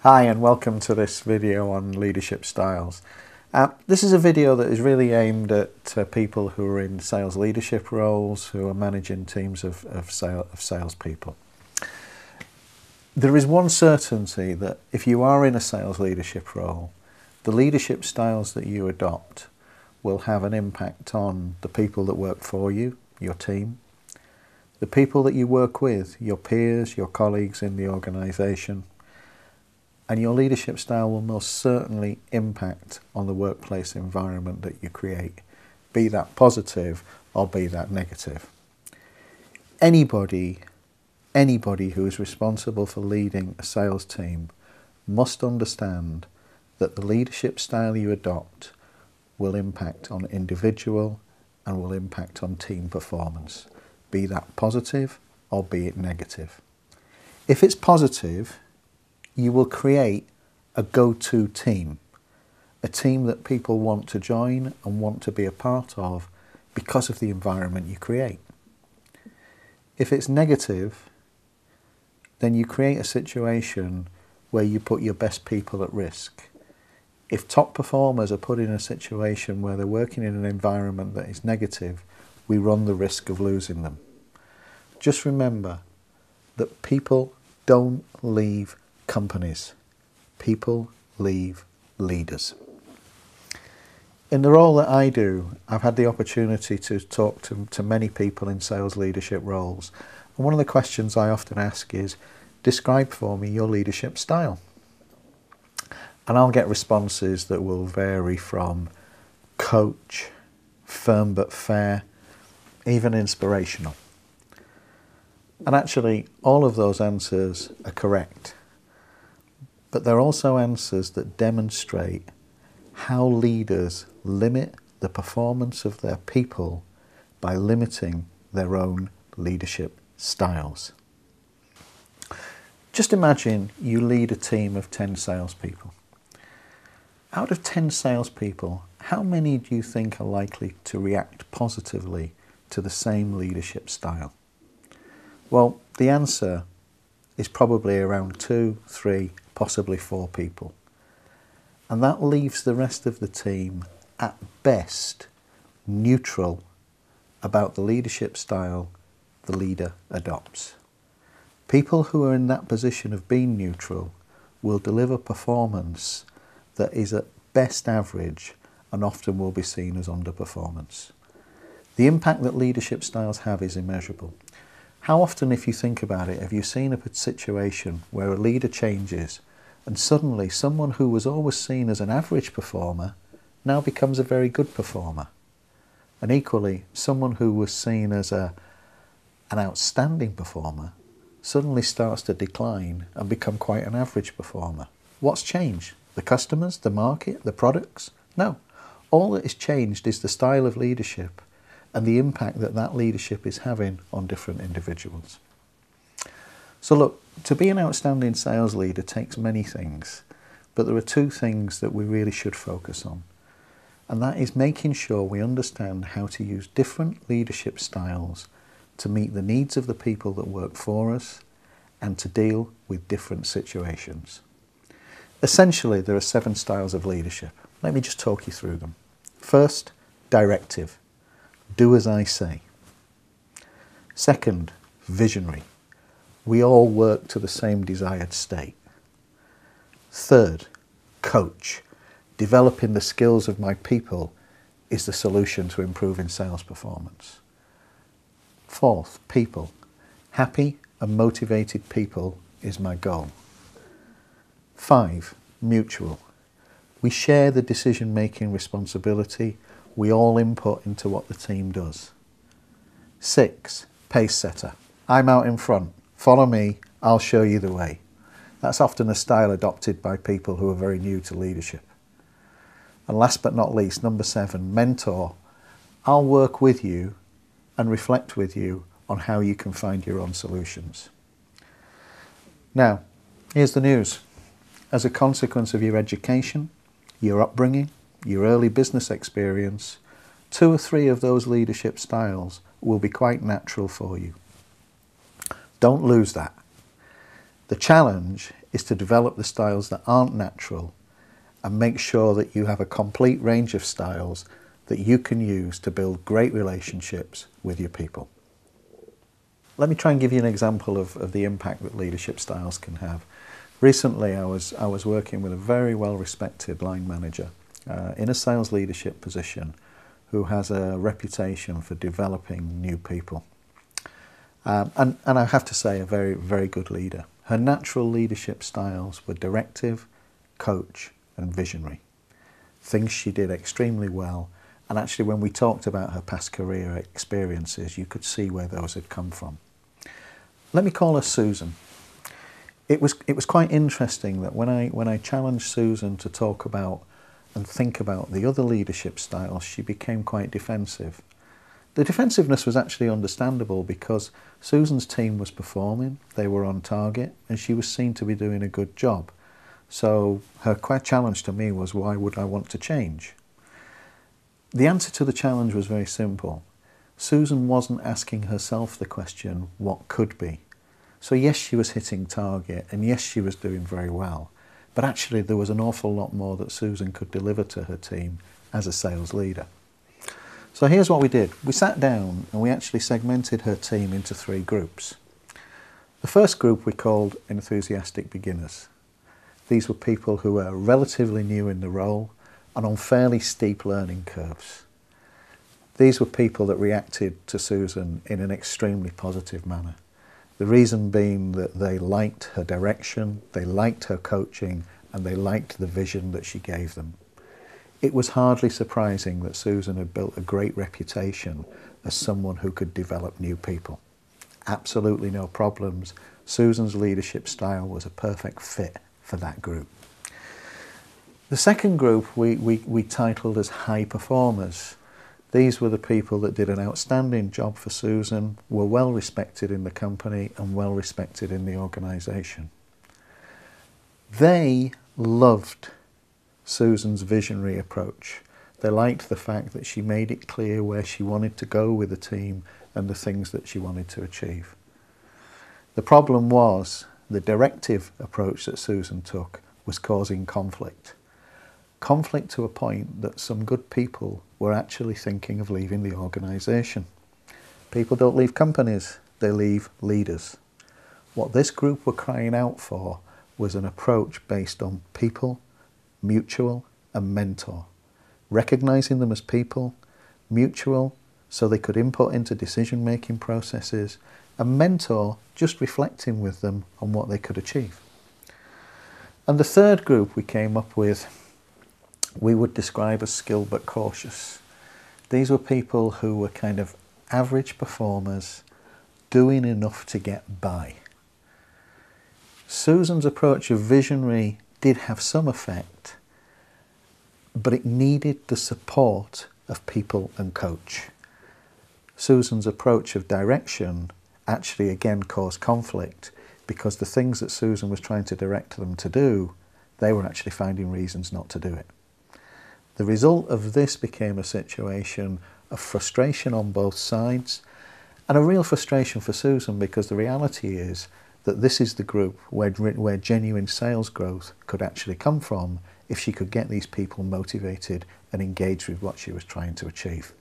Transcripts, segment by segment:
Hi and welcome to this video on leadership styles. This is a video that is really aimed at people who are in sales leadership roles, who are managing teams of salespeople. There is one certainty that if you are in a sales leadership role, the leadership styles that you adopt will have an impact on the people that work for you, your team, the people that you work with, your peers, your colleagues in the organisation, and your leadership style will most certainly impact on the workplace environment that you create, be that positive or be that negative. Anybody who is responsible for leading a sales team must understand that the leadership style you adopt will impact on individual and will impact on team performance, be that positive or be it negative. If it's positive, you will create a go-to team, a team that people want to join and want to be a part of because of the environment you create. If it's negative, then you create a situation where you put your best people at risk. If top performers are put in a situation where they're working in an environment that is negative, we run the risk of losing them. Just remember that people don't leave companies. People leave leaders. In the role that I do, I've had the opportunity to talk to many people in sales leadership roles. And one of the questions I often ask is, describe for me your leadership style. And I'll get responses that will vary from coach, firm but fair, even inspirational. And actually, all of those answers are correct. But they're also answers that demonstrate how leaders limit the performance of their people by limiting their own leadership styles. Just imagine you lead a team of 10 salespeople. Out of 10 salespeople, how many do you think are likely to react positively to the same leadership style? Well, the answer is probably around 2, 3, possibly 4 people. And that leaves the rest of the team, at best, neutral about the leadership style the leader adopts. People who are in that position of being neutral will deliver performance that is at best average and often will be seen as underperformance. The impact that leadership styles have is immeasurable. How often, if you think about it, have you seen a situation where a leader changes and suddenly someone who was always seen as an average performer now becomes a very good performer? And equally, someone who was seen as an outstanding performer suddenly starts to decline and become quite an average performer. What's changed? The customers, the market, the products? No. All that is changed is the style of leadership and the impact that that leadership is having on different individuals. So look, to be an outstanding sales leader takes many things, but there are 2 things that we really should focus on. And that is making sure we understand how to use different leadership styles to meet the needs of the people that work for us and to deal with different situations. Essentially, there are 7 styles of leadership. Let me just talk you through them. First, directive. Do as I say. Second, visionary. We all work to the same desired state. Third, coach. Developing the skills of my people is the solution to improving sales performance. Fourth, people. Happy and motivated people is my goal. 5, mutual. We share the decision-making responsibility. We all input into what the team does. 6, pace setter. I'm out in front. Follow me. I'll show you the way. That's often a style adopted by people who are very new to leadership. And last but not least, number 7, mentor. I'll work with you and reflect with you on how you can find your own solutions. Now, here's the news. As a consequence of your education, your upbringing, your early business experience, 2 or 3 of those leadership styles will be quite natural for you. Don't lose that. The challenge is to develop the styles that aren't natural and make sure that you have a complete range of styles that you can use to build great relationships with your people. Let me try and give you an example of the impact that leadership styles can have. Recently, I was working with a very well-respected line manager in a sales leadership position who has a reputation for developing new people. And I have to say, a very, very good leader. Her natural leadership styles were directive, coach, and visionary. Things she did extremely well. And actually, when we talked about her past career experiences, you could see where those had come from. Let me call her Susan. It was quite interesting that when I challenged Susan to talk about and think about the other leadership styles, she became quite defensive. The defensiveness was actually understandable because Susan's team was performing, they were on target, and she was seen to be doing a good job. So her challenge to me was, why would I want to change? The answer to the challenge was very simple. Susan wasn't asking herself the question, what could be? So yes, she was hitting target, and yes, she was doing very well. But actually, there was an awful lot more that Susan could deliver to her team as a sales leader. So here's what we did. We sat down and we actually segmented her team into 3 groups. The first group we called enthusiastic beginners. These were people who were relatively new in the role and on fairly steep learning curves. These were people that reacted to Susan in an extremely positive manner. The reason being that they liked her direction, they liked her coaching, and they liked the vision that she gave them. It was hardly surprising that Susan had built a great reputation as someone who could develop new people. Absolutely no problems. Susan's leadership style was a perfect fit for that group. The second group we titled as high performers. These were the people that did an outstanding job for Susan, were well respected in the company and well respected in the organisation. They loved Susan's visionary approach. They liked the fact that she made it clear where she wanted to go with the team and the things that she wanted to achieve. The problem was the directive approach that Susan took was causing conflict. Conflict to a point that some good people were actually thinking of leaving the organisation. People don't leave companies, they leave leaders. What this group were crying out for was an approach based on people, mutual and mentor. Recognising them as people, mutual so they could input into decision-making processes, and mentor just reflecting with them on what they could achieve. And the third group we came up with, we would describe as skilled but cautious. These were people who were kind of average performers, doing enough to get by. Susan's approach of visionary did have some effect, but it needed the support of people and coach. Susan's approach of direction actually again caused conflict because the things that Susan was trying to direct them to do, they were actually finding reasons not to do it. The result of this became a situation of frustration on both sides and a real frustration for Susan because the reality is that this is the group where genuine sales growth could actually come from if she could get these people motivated and engaged with what she was trying to achieve.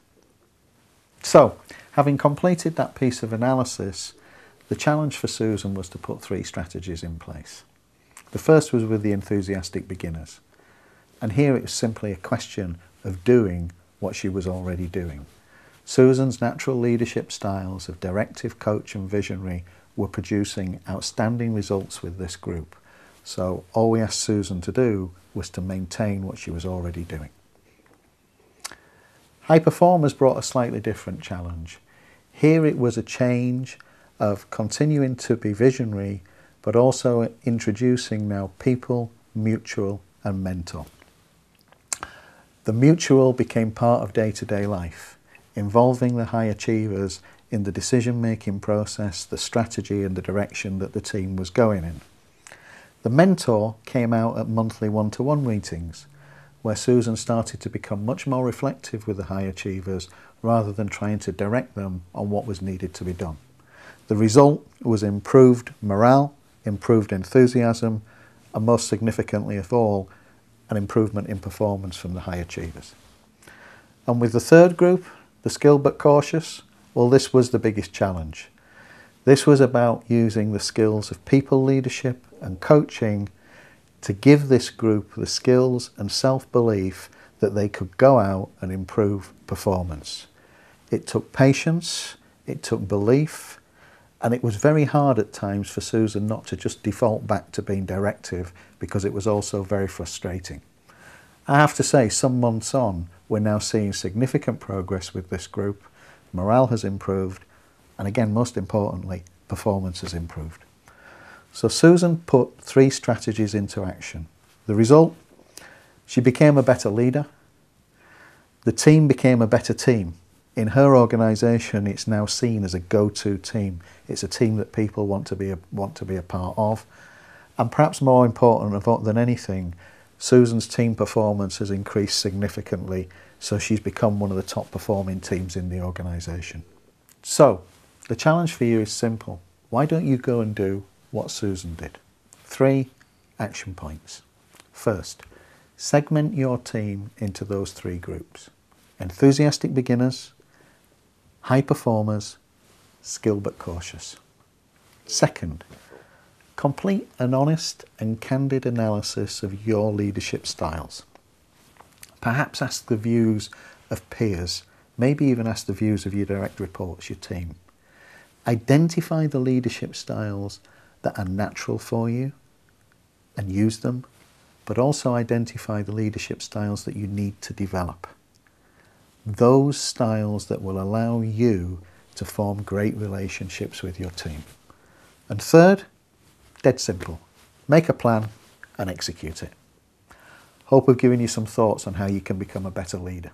So, having completed that piece of analysis, the challenge for Susan was to put 3 strategies in place. The first was with the enthusiastic beginners. And here it was simply a question of doing what she was already doing. Susan's natural leadership styles of directive, coach and visionary were producing outstanding results with this group. So all we asked Susan to do was to maintain what she was already doing. High performers brought a slightly different challenge. Here it was a change of continuing to be visionary, but also introducing now people, mutual and mentor. The mutual became part of day-to-day life, involving the high achievers in the decision-making process, the strategy and the direction that the team was going in. The mentor came out at monthly one-to-one meetings, where Susan started to become much more reflective with the high achievers rather than trying to direct them on what was needed to be done. The result was improved morale, improved enthusiasm, and most significantly of all, an improvement in performance from the high achievers. And with the third group, the skilled but cautious, well, this was the biggest challenge. This was about using the skills of people leadership and coaching to give this group the skills and self-belief that they could go out and improve performance. It took patience, it took belief, and it was very hard at times for Susan not to just default back to being directive, because it was also very frustrating. I have to say, some months on, we're now seeing significant progress with this group. Morale has improved, and again, most importantly, performance has improved. So Susan put 3 strategies into action. The result? She became a better leader. The team became a better team. In her organisation, it's now seen as a go-to team. It's a team that people want to be a part of. And perhaps more important than anything, Susan's team performance has increased significantly, so she's become one of the top performing teams in the organisation. So, the challenge for you is simple. Why don't you go and do what Susan did? 3 action points. First, segment your team into those 3 groups. Enthusiastic beginners, high performers, skilled but cautious. Second, complete an honest and candid analysis of your leadership styles. Perhaps ask the views of peers, maybe even ask the views of your direct reports, your team. Identify the leadership styles that are natural for you and use them, but also identify the leadership styles that you need to develop. Those styles that will allow you to form great relationships with your team. And third, dead simple, make a plan and execute it. Hope I've given you some thoughts on how you can become a better leader.